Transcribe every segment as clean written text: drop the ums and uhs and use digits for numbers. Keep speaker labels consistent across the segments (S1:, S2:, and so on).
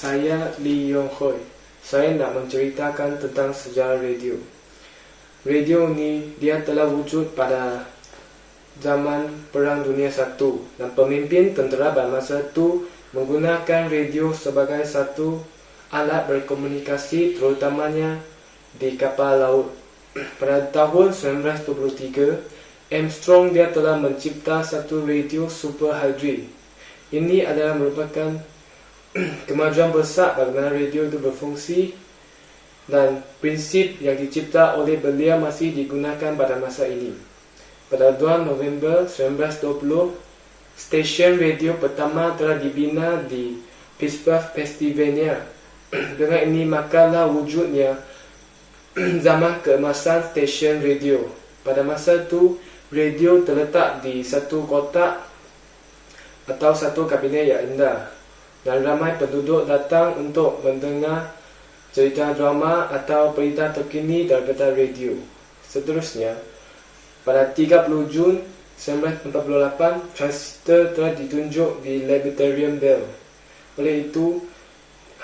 S1: Saya Lee Yong Hoi. Saya nak menceritakan tentang sejarah radio. Radio ni dia telah wujud pada zaman Perang Dunia I dan pemimpin tentera pada masa itu menggunakan radio sebagai satu alat berkomunikasi terutamanya di kapal laut. Pada tahun 1923, Armstrong dia telah mencipta satu radio super hydri. Ini adalah merupakan kemajuan besar bagaimana radio itu berfungsi, dan prinsip yang dicipta oleh beliau masih digunakan pada masa ini. Pada 2 November 1920, stesen radio pertama telah dibina di Pittsburgh, Pennsylvania. Dengan ini makalah wujudnya zaman keemasan stesen radio. Pada masa itu, radio terletak di satu kotak atau satu kabinet yang indah, dan ramai penduduk datang untuk mendengar cerita drama atau berita terkini daripada radio. Seterusnya, pada 30 Jun 1948, transistor telah ditunjuk di Laboratorium Bell. Oleh itu,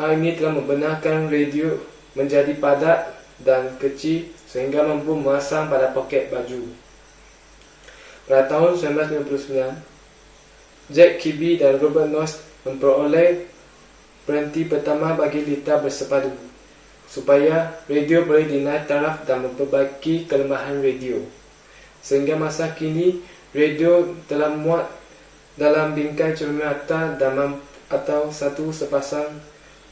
S1: hal ini telah membenarkan radio menjadi padat dan kecil sehingga mampu memasang pada poket baju. Pada tahun 1959, Jack Kirby dan Robert Noyce memperoleh berhenti pertama bagi litar bersepadu supaya radio boleh dinaik taraf dan memperbaiki kelemahan radio. Sehingga masa kini, radio telah muat dalam bingkai cermin dan atau satu sepasang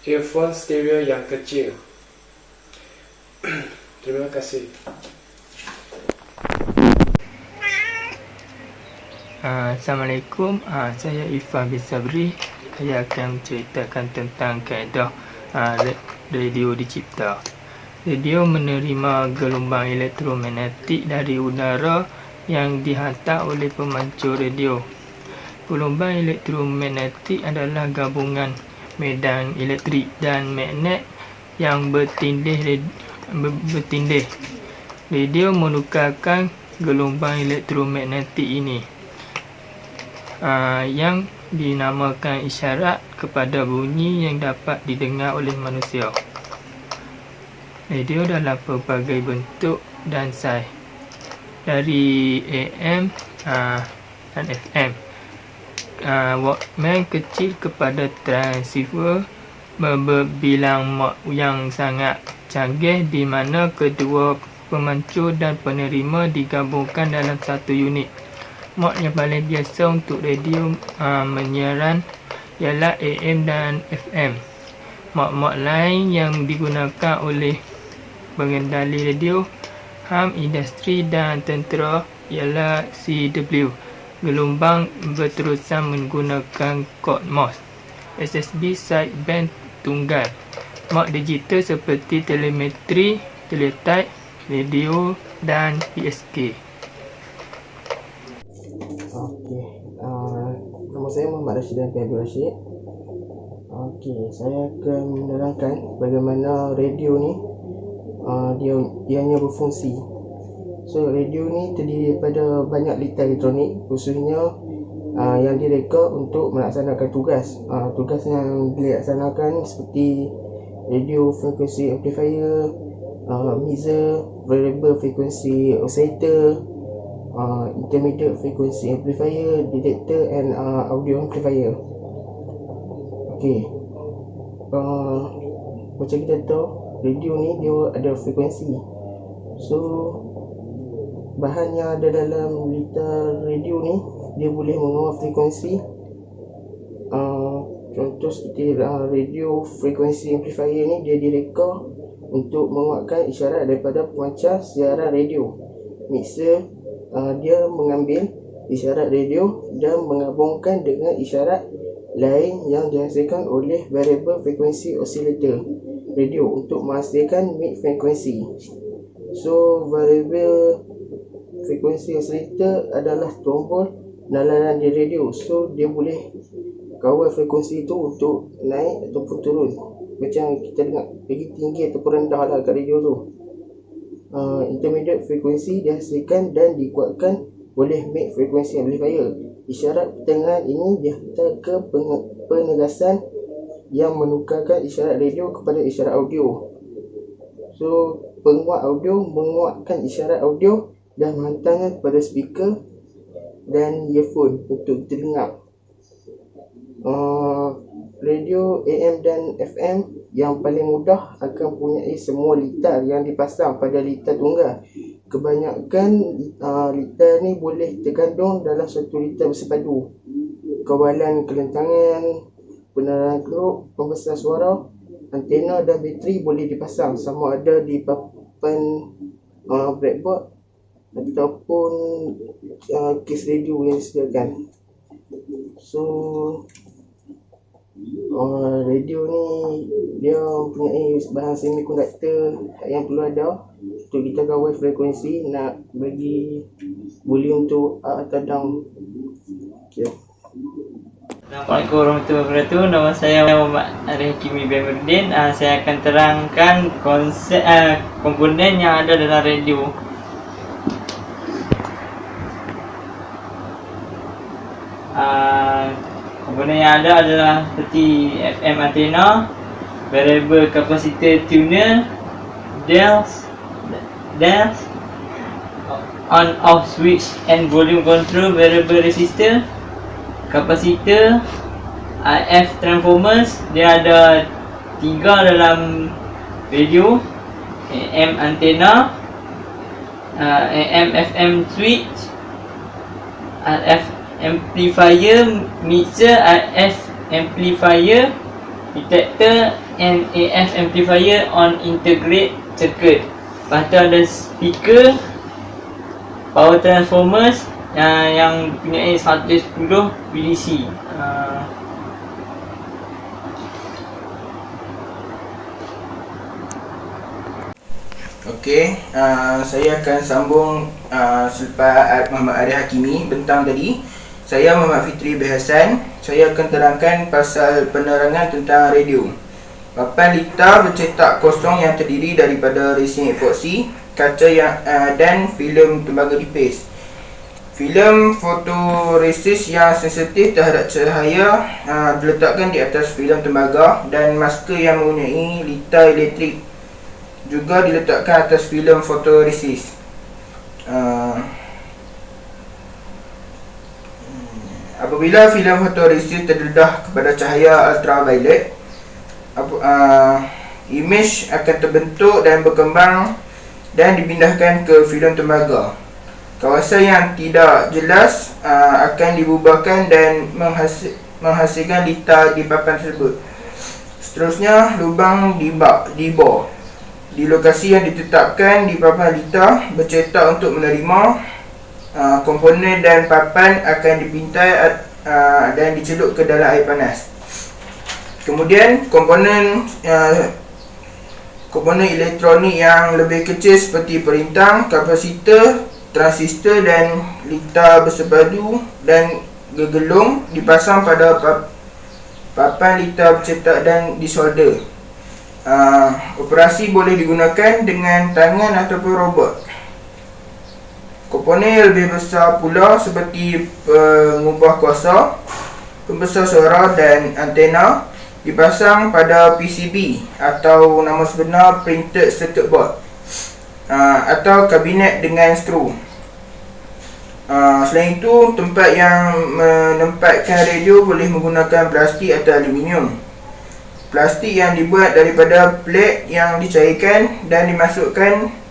S1: earphone stereo yang kecil. Terima kasih.
S2: Assalamualaikum, saya Ifah bin Sabri. Saya akan menceritakan tentang kaedah radio dicipta. Radio menerima gelombang elektromagnetik dari udara yang dihantar oleh pemancur radio. Gelombang elektromagnetik adalah gabungan medan elektrik dan magnet yang bertindih. Radio menukarkan gelombang elektromagnetik ini yang dinamakan isyarat kepada bunyi yang dapat didengar oleh manusia. Radio dalam pelbagai bentuk dan saiz, dari AM dan FM, Walkman kecil kepada transceiver berbilang mod yang sangat canggih, di mana kedua pemancur dan penerima digabungkan dalam satu unit. Mod yang paling biasa untuk radio menyiaran ialah AM dan FM. Mod-mod lain yang digunakan oleh pengendali radio, ham, industri dan tentera ialah CW, gelombang berterusan menggunakan kod Morse, SSB sideband tunggal, mod digital seperti telemetri, teletype, radio dan PSK.
S3: Nama saya Muhammad Rashidan Abdul Rashid. Saya akan menerangkan bagaimana radio ni dianya berfungsi. So, radio ni terdiri daripada banyak litar elektronik, khususnya yang direka untuk melaksanakan tugas. Tugas yang dilaksanakan seperti radio frequency amplifier, mixer, variable frequency oscillator, intermediate frequency amplifier, detector and audio amplifier. Macam kita tahu, radio ni dia ada frekuensi. So, bahan yang ada dalam litar radio ni dia boleh mengawal frekuensi. Contoh seperti radio frequency amplifier ni dia direka untuk menguatkan isyarat daripada pemancar siaran radio. Mixer dia mengambil isyarat radio dan menggabungkan dengan isyarat lain yang dihasilkan oleh variable frequency oscillator radio untuk menghasilkan mid frequency. So, variable frequency oscillator adalah tombol nalaran di radio. So, dia boleh kawal frekuensi itu untuk naik ataupun turun. Macam kita dengar pergi tinggi ataupun rendah lah kat radio tu. Intermediate frequency dihasilkan dan dikuatkan oleh mid frequency amplifier. Isyarat pertengahan ini dihantar ke penegasan yang menukarkan isyarat radio kepada isyarat audio. So, penguat audio menguatkan isyarat audio dan menghantarnya kepada speaker dan earphone untuk kita dengar. Radio AM dan FM yang paling mudah akan mempunyai semua litar yang dipasang pada litar tunggal. Kebanyakan litar ni boleh terkandung dalam satu litar bersepadu. Kawalan kelentangan, penerangan keruk, pembesar suara, antena dan bateri boleh dipasang sama ada di papan breadboard ataupun case radio yang disediakan. So radio ni dia mempunyai bahan semikonduktor yang perlu ada untuk kita kawal frekuensi nak bagi volume tu up atau down. Okay.
S2: Assalamualaikum warahmatullahi wabarakatuh. Nama saya Muhammad Arif Hakimi Bemurdin. Saya akan terangkan konsep komponen yang ada dalam radio. Komponen yang ada adalah seperti FM antenna, variable capacitor tuner, dials, on off switch and volume control, variable resistor, kapasitor, RF transformers. Dia ada 3 dalam radio: AM antenna, AM FM switch, RF amplifier, mixer, RF amplifier, detector and AF amplifier on integrate circuit. Lepas tu ada speaker, power transformers yang punya 110 VDC.
S4: Okey, saya akan sambung selepas Muhammad Arif Hakimi bentang tadi. Saya Muhammad Fitri bin Hassan. Saya akan terangkan pasal penerangan tentang radio. Papan litar bercetak kosong yang terdiri daripada resin epoksi, kaca yang dan filem tembaga nipis. Filem fotoresis yang sensitif terhadap cahaya diletakkan di atas filem tembaga, dan masker yang mempunyai litar elektrik juga diletakkan atas filem fotoresis. Apabila filem fotoresis terdedah kepada cahaya ultraviolet, imej akan terbentuk dan berkembang dan dipindahkan ke filem tembaga. Kawasan yang tidak jelas akan dibubarkan dan menghasilkan litar di papan tersebut. Seterusnya, lubang dibor di lokasi yang ditetapkan di papan litar bercetak untuk menerima komponen, dan papan akan dipintai dan dicelup ke dalam air panas. Kemudian komponen elektronik yang lebih kecil seperti perintang, kapasitor, transistor dan litar bersepadu dan gegelung dipasang pada papan litar bercetak dan disolder. Operasi boleh digunakan dengan tangan ataupun robot. Komponen yang lebih besar pula seperti pengubah kuasa, pembesar suara dan antena dipasang pada PCB atau nama sebenar printed circuit board atau kabinet dengan skru. Selain itu, tempat yang menempatkan radio boleh menggunakan plastik atau aluminium. Plastik yang dibuat daripada plate yang dicairkan dan dimasukkan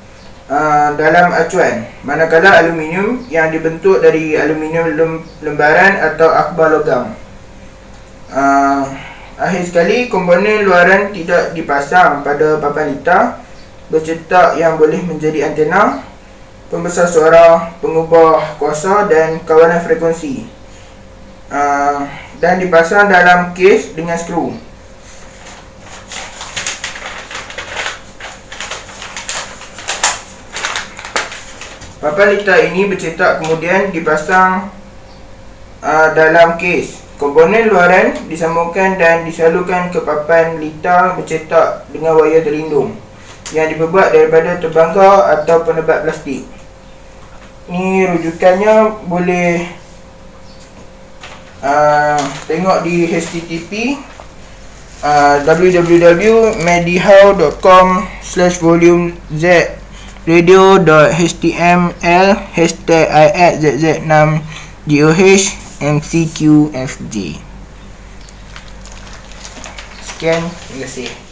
S4: dalam acuan, manakala aluminium yang dibentuk dari aluminium lembaran atau akhbar logam. Akhir sekali, komponen luaran tidak dipasang pada papan litar bercetak yang boleh menjadi antena, pembesar suara, pengubah kuasa dan kawalan frekuensi, dan dipasang dalam kes dengan skru. Papan litar ini bercetak kemudian dipasang dalam kes. Komponen luaran disambungkan dan disalurkan ke papan litar bercetak dengan wayar terlindung yang diperbuat daripada terbangga atau penebat plastik. Ini rujukannya boleh tengok di http www.medihow.com/volume-z radio.html #IXZZ6GOH MCQFJ. Sekian, terima kasih.